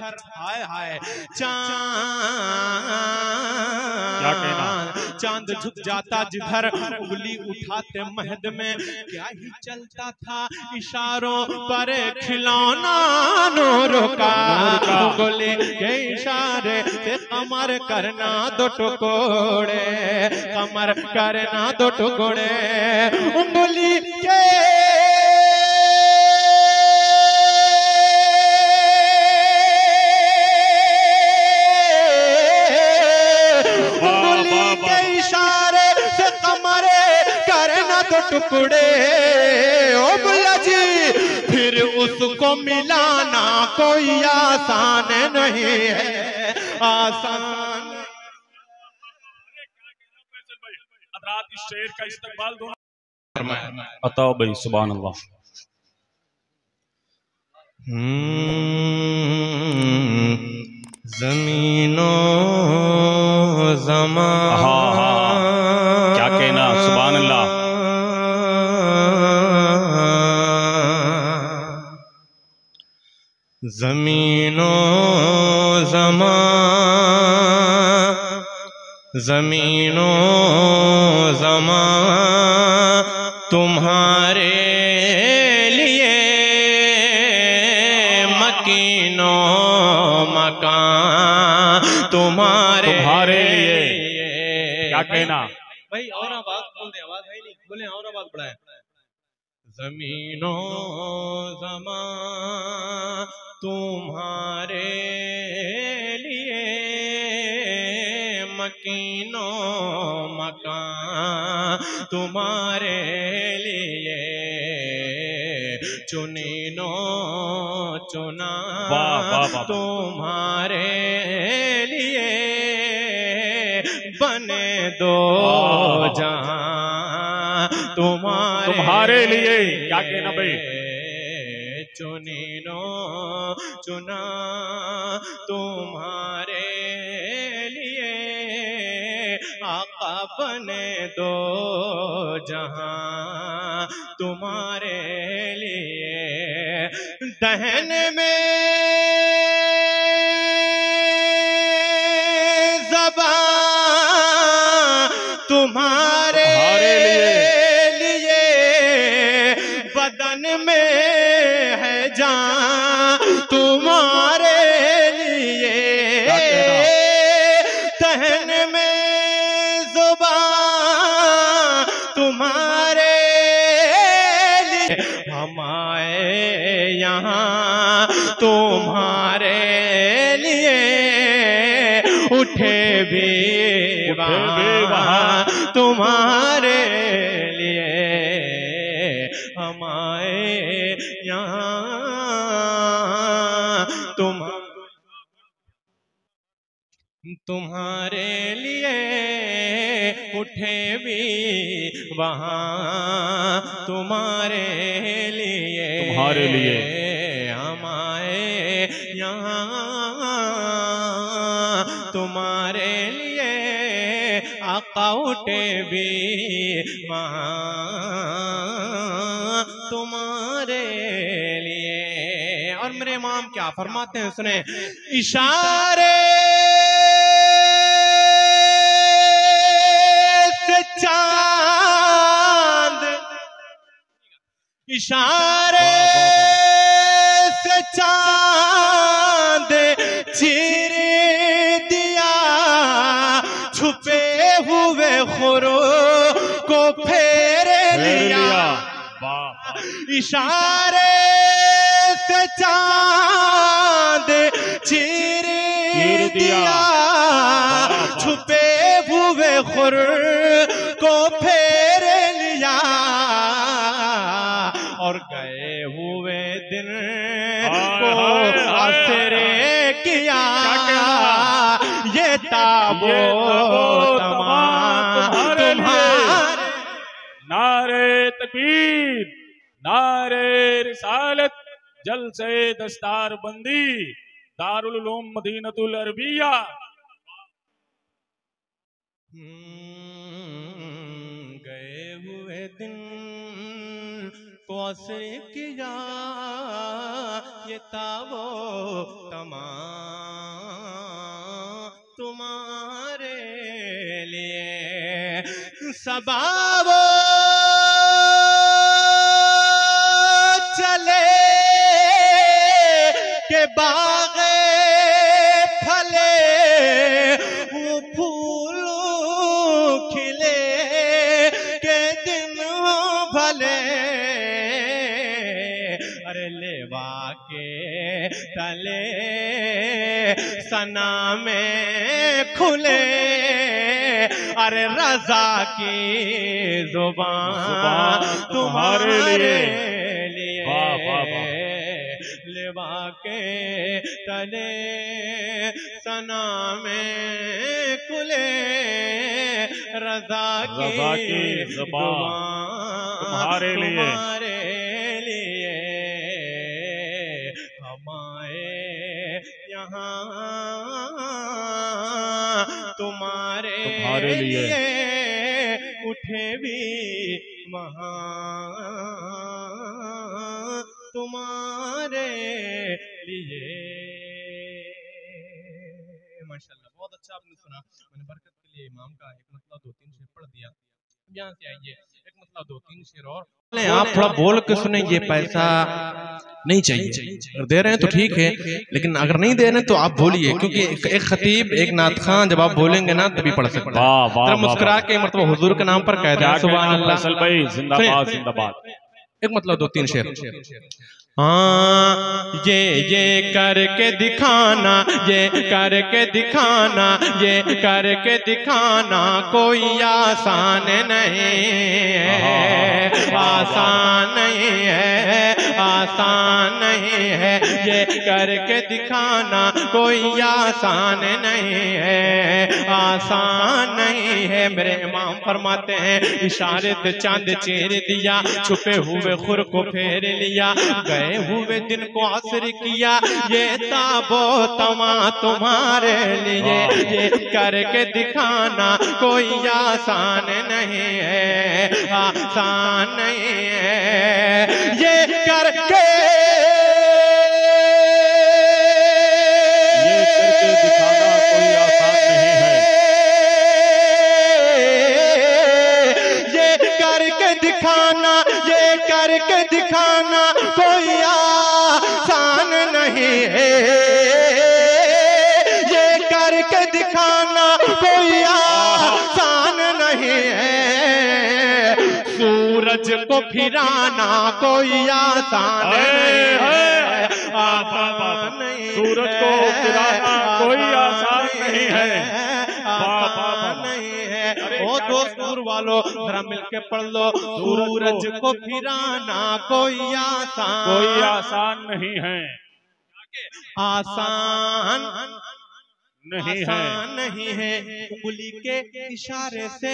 हाय हाय चांद चांद झुक जाता जिधर, उंगली उठाते महद में क्या ही चलता था इशारों पर खिलौना नूर का, उंगली के इशारे से कमर करना दो टुकड़े, कमर करना दो टुकड़े, उंगली के टुकड़े। ओ बुल्ला जी फिर उसको मिलाना कोई आसान नहीं है, आसान। इस शेर का इस्तकबाल दो अताओ भाई, सुभान अल्लाह। ज़मीनो ज़मान, क्या कहना, सुभान अल्लाह। ज़मीनो ज़मान, ज़मीनो ज़मान तुम्हारे लिए, मकीनो मकान तुम्हारे लिए। क्या कहना भाई, और आवाज बोल दे, आवाज है नहीं, बोले और आवाज बढ़ाए। ज़मीनो ज़मान तुम्हारे लिए, मकीनो मकान तुम्हारे लिए, चुनीनो चुना तुम्हारे लिए, बने दो जहां तुम्हारे लिए। क्या कहना भाई, चुनीनो चुना तुम्हारे लिए, आका बने दो जहां तुम्हारे लिए, दहन में ज़बां तुम्हारे लिए, बदन में है जान तुम्हारे लिए, तहन में ज़ुबान तुम्हारे लिए, हम आए यहाँ तुम्हारे लिए, उठे भी वहाँ तुम्हारे लिए, हम आए यहाँ तुम्हारे लिए, उठे भी वहाँ तुम्हारे लिए, हम आए यहाँ तुम्हारे लिए, आका उठे भी वहाँ तुम्हारे लिए। और मेरे इमाम क्या फरमाते हैं सुने, इशारे से चांद, इशारे से चांद चीर दिया, छुपे हुए खुरो को फेर लिया, इशारे से चांद चीर दिया, छुपे हुए खुर को फेर लिया, और गए हुए दिन को आसरे किया, ये ताबो तुम्हारे। नारे तकबीर, नारे रिसालत, जलसे दस्तार बंदी, दारुल उलूम मदीनतुल अरबिया। गए हुए दिन को असर किया, ये ताबो तमा तुम्हारे लिए सबाबो चले के बागे फले वो फूल खिले के दिन भले अरे लेवा के तले सना में खुले अरे रजा की जुबान तुम्हारे लिए लेवा के तले सना में खुले रजा की जुबान तुम्हारे लिए हमारे यहाँ तुम्हारे लिए उठे भी महा तुम्हारे लिए। माशाल्लाह बहुत अच्छा आपने सुना। मैंने बरकत के लिए इमाम का एक मतलब 2-3 शेर पढ़ दिया। यहाँ से आइए एक मतलब 2-3 शेर और आप थोड़ा बोल के सुनेंगे। पैसा नहीं चाहिए, अगर दे रहे हैं तो ठीक है, लेकिन अगर नहीं दे रहे हैं तो आप बोलिए, क्योंकि एक खतीब एक नात खां जब आप बोलेंगे ना तभी पढ़ सकते हैं। मुस्कुरा के मतलब हुजूर के नाम पर कह दें सुभान अल्लाह। जिंदाबाद जिंदाबाद। एक मतलब 2-3 शेर। हाँ ये करके दिखाना, ये करके दिखाना, ये करके दिखाना कोई आसान नहीं है, आसान नहीं है, आसान नहीं है। ये करके दिखाना कोई आसान नहीं है, आसान नहीं है। मेरे इमाम फरमाते हैं इशारे से चांद चेर दिया, छुपे हुए खुर को फेर लिया, गए हुए दिन को असर किया, ये ताबो तमा तुम्हारे लिए। ये करके दिखाना कोई आसान नहीं है, आसान नहीं है। ये करके दिखाना कोई आसान नहीं है। ये करके दिखाना, ये करके दिखाना कोई आसान नहीं है। ये करके दिखाना कोई आसान नहीं है। सूरज को फिराना कोई आसान नहीं है, आसान नहीं। सूरज को फिराना कोई आसान नहीं है, आसान नहीं है। ओ दोस्त वालों जरा मिलके पढ़ लो। सूरज को फिराना कोई आसान नहीं है, आसान नहीं है, आसान नहीं है। उंगली के इशारे से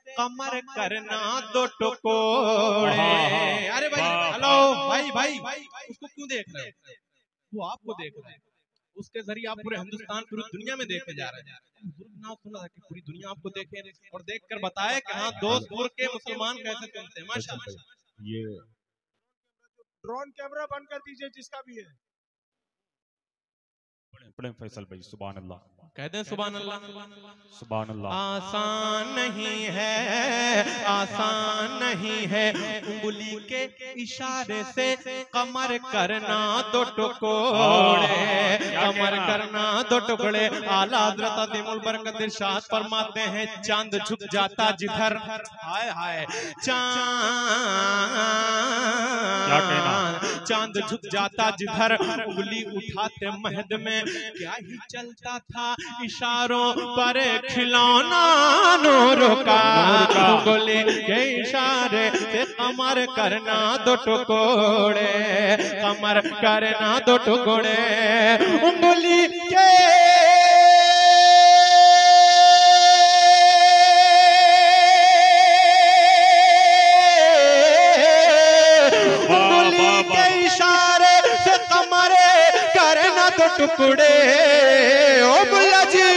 कमर करना 2 टुकड़े। अरे भाई हेलो भाई उसको क्यों देख रहे हो? वो आपको देख रहा है, उसके जरिए आप पूरे हिंदुस्तान पूरी दुनिया में देखे जा रहे हैं। नाम सुना कि पूरी दुनिया आपको देखे और देखकर बताए कि हाँ दोस्तपुर के मुसलमान कैसे चलते हैं। माशाल्लाह। ये ड्रोन कैमरा बंद कर दीजिए जिसका भी है। पढ़ें फैसल भाई सुभान अल्लाह, कह दें सुभान अल्लाह। सुभान अल्लाह। आसान नहीं है, आसान नहीं है। उंगली के इशारे से कमर करना 2 टुकड़े, कमर करना 2 टुकड़े। आला हज़रत अज़ीमुल बरकत इरशाद फरमाते हैं चांद झुक जाता जिधर, हाय हाय चांद झुक जाता जिधर, उंगली उठाते महद में क्या ही चलता था इशारों पर खिलौना नूरों का। उंगली के इशारे से कमर करना 2 टुकड़े, कमर करना 2 टुकड़े। उंगली के टुकड़े। ओ बुल्ला जी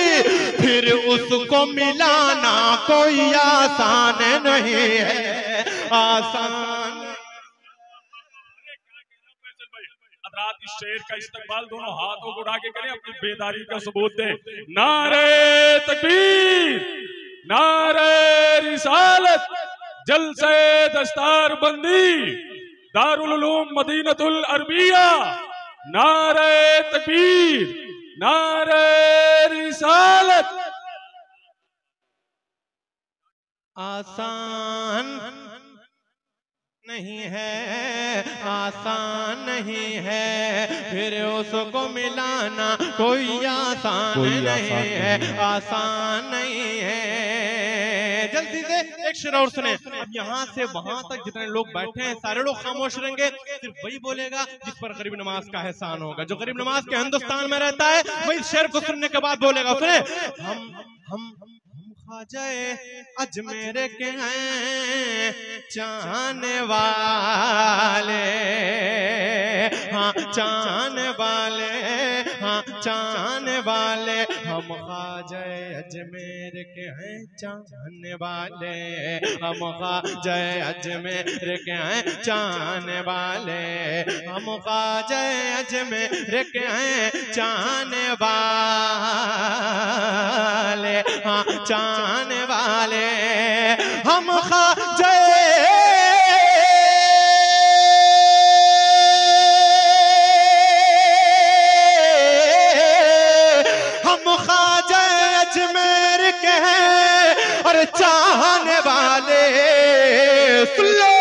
फिर उसको मिलाना कोई आसान नहीं है, आसान। इस शेर का इस्तकबाल दोनों हाथों को उठा के करें, अपनी बेदारी का सबूत दे। नारे तकबीर, नारे रिसालत, जलसे दस्तार बंदी, दारुल उलूम मदीनतुल अरबिया। नारे तकबीर, नारे रिसालत। आसान नहीं है, आसान नहीं है, फिर उसको मिलाना कोई आसान नहीं है, आसान नहीं है। जल्दी से एक शेर और सुने। अब यहाँ से वहां तक जितने लोग बैठे हैं सारे लोग खामोश रहेंगे, सिर्फ वही बोलेगा जिस पर गरीब नवाज का एहसान होगा। जो गरीब नवाज के हिंदुस्तान में रहता है वही शेर को सुनने के बाद बोलेगा। सुने, हम ख्वाजाए अजमेर के हैं चाहने वाले, हाँ चाहने वाले, हाँ चाहने वाले, हम ख्वाजाए अजमेर के हैं चाहने वाले, हम ख्वाजाए अजमेर के हैं चाहने वाले, हम ख्वाजाए अजमेर के हैं चाहने वाले, हाँ चाहने वाले, हम ख्वाजाए अजमेर के हैं और चाहने वाले। सुन लो,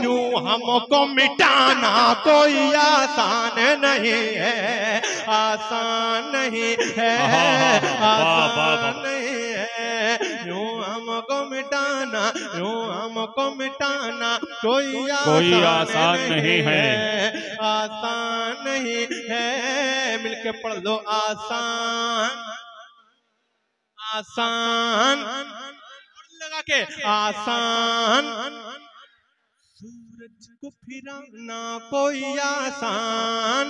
यूं हमको मिटाना कोई आसान नहीं है, आसान नहीं है, आसान नहीं है। यूं हमको मिटाना, यूं हमको मिटाना कोई आसान नहीं है, आसान नहीं है। मिलके पढ़ लो, आसान, आसान लगा के, आसान। सूरज को फिराना कोई आसान,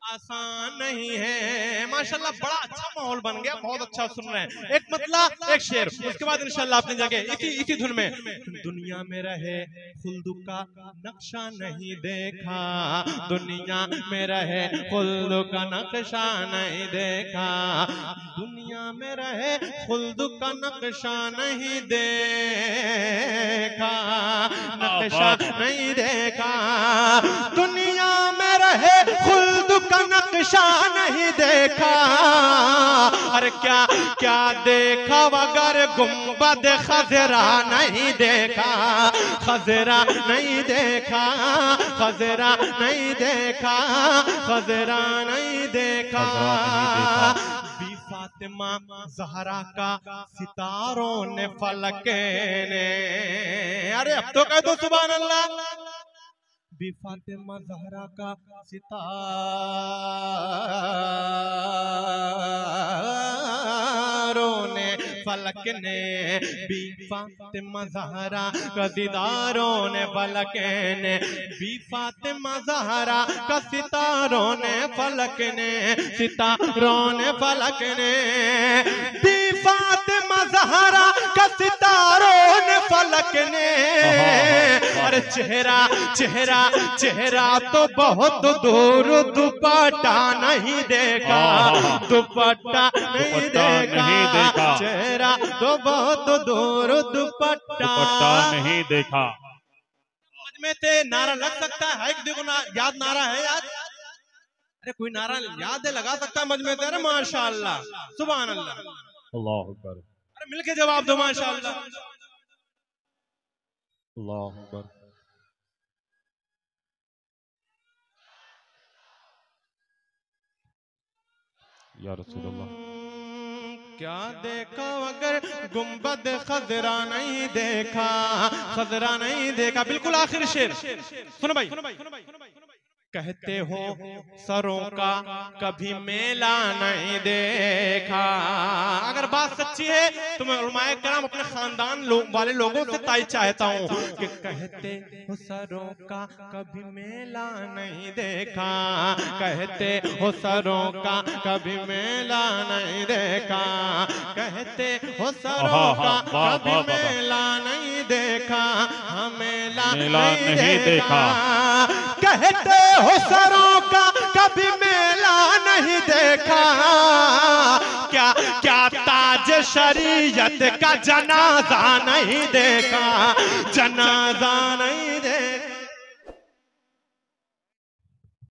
आसान नहीं है। माशाल्लाह बड़ा अच्छा माहौल बन गया, बहुत अच्छा सुन रहे हैं। एक मतला, एक शेर, उसके बाद इंशाल्लाह अपनी जगह इसी धुन में। दुनिया में रहे खुल्द का नक्शा नहीं देखा, दुनिया में रहे खुल्द का नक्शा नहीं देखा, दुनिया में रहे खुल्द का नक्शा नहीं देखा, नक्शा नहीं देखा, दुनिया में रहे खुल्द का नक्शा नहीं देखा। अरे क्या क्या देखा अगर गुंबद खजरा नहीं देखा, खजरा नहीं देखा, खजरा नहीं देखा, खजरा नहीं देखा। फातिमा ज़हरा का सितारों ने फलक ने, अरे अब तो कह दो सुभान अल्लाह। बी फातिमा ज़हरा का सितारों ने फलक ने, बी फातिमा ज़हरा का सितारों ने फलक ने, बी फातिमा ज़हरा का सितारों ने फलक ने, सितारों ने फलक ने, बी फातिमा ज़हरा का सितारों ने फलक ने। अरे चेहरा चेहरा चेहरा तो बहुत दूर, दुपट्टा नहीं देखा, दुपट्टा नहीं देखा, चेहरा तो बहुत दूर, दुपट्टा नहीं देखा। में ते नारा लग सकता है कि देखो याद नारा है याद, अरे कोई नारा याद है लगा सकता है मजमे से। अरे माशाअल्लाह सुभान अल्लाह, अल्लाह अकबर। अरे मिलके जवाब दो माशाअल्लाह, अल्लाह अकबर। या रसूल अल्लाह। क्या देखा अगर गुंबद खजरा नहीं देखा, खजरा नहीं देखा। बिल्कुल आखिर शेर सुनो भाई। कहते हो सरों का कभी मेला नहीं देखा। अगर बात सच्ची है तो मैं उलमाए कराम अपने खानदान वाले लोगों से ताई चाहता हूँ कि कहते हो सरों का कभी मेला नहीं देखा, कहते हो सरों का कभी मेला नहीं देखा, कहते हो सरों का कभी मेला नहीं देखा, मेला नहीं देखा। कहते हो सरों का कभी मेला नहीं देखा, क्या क्या ताज शरीयत का जनाजा नहीं देखा, जनाजा नहीं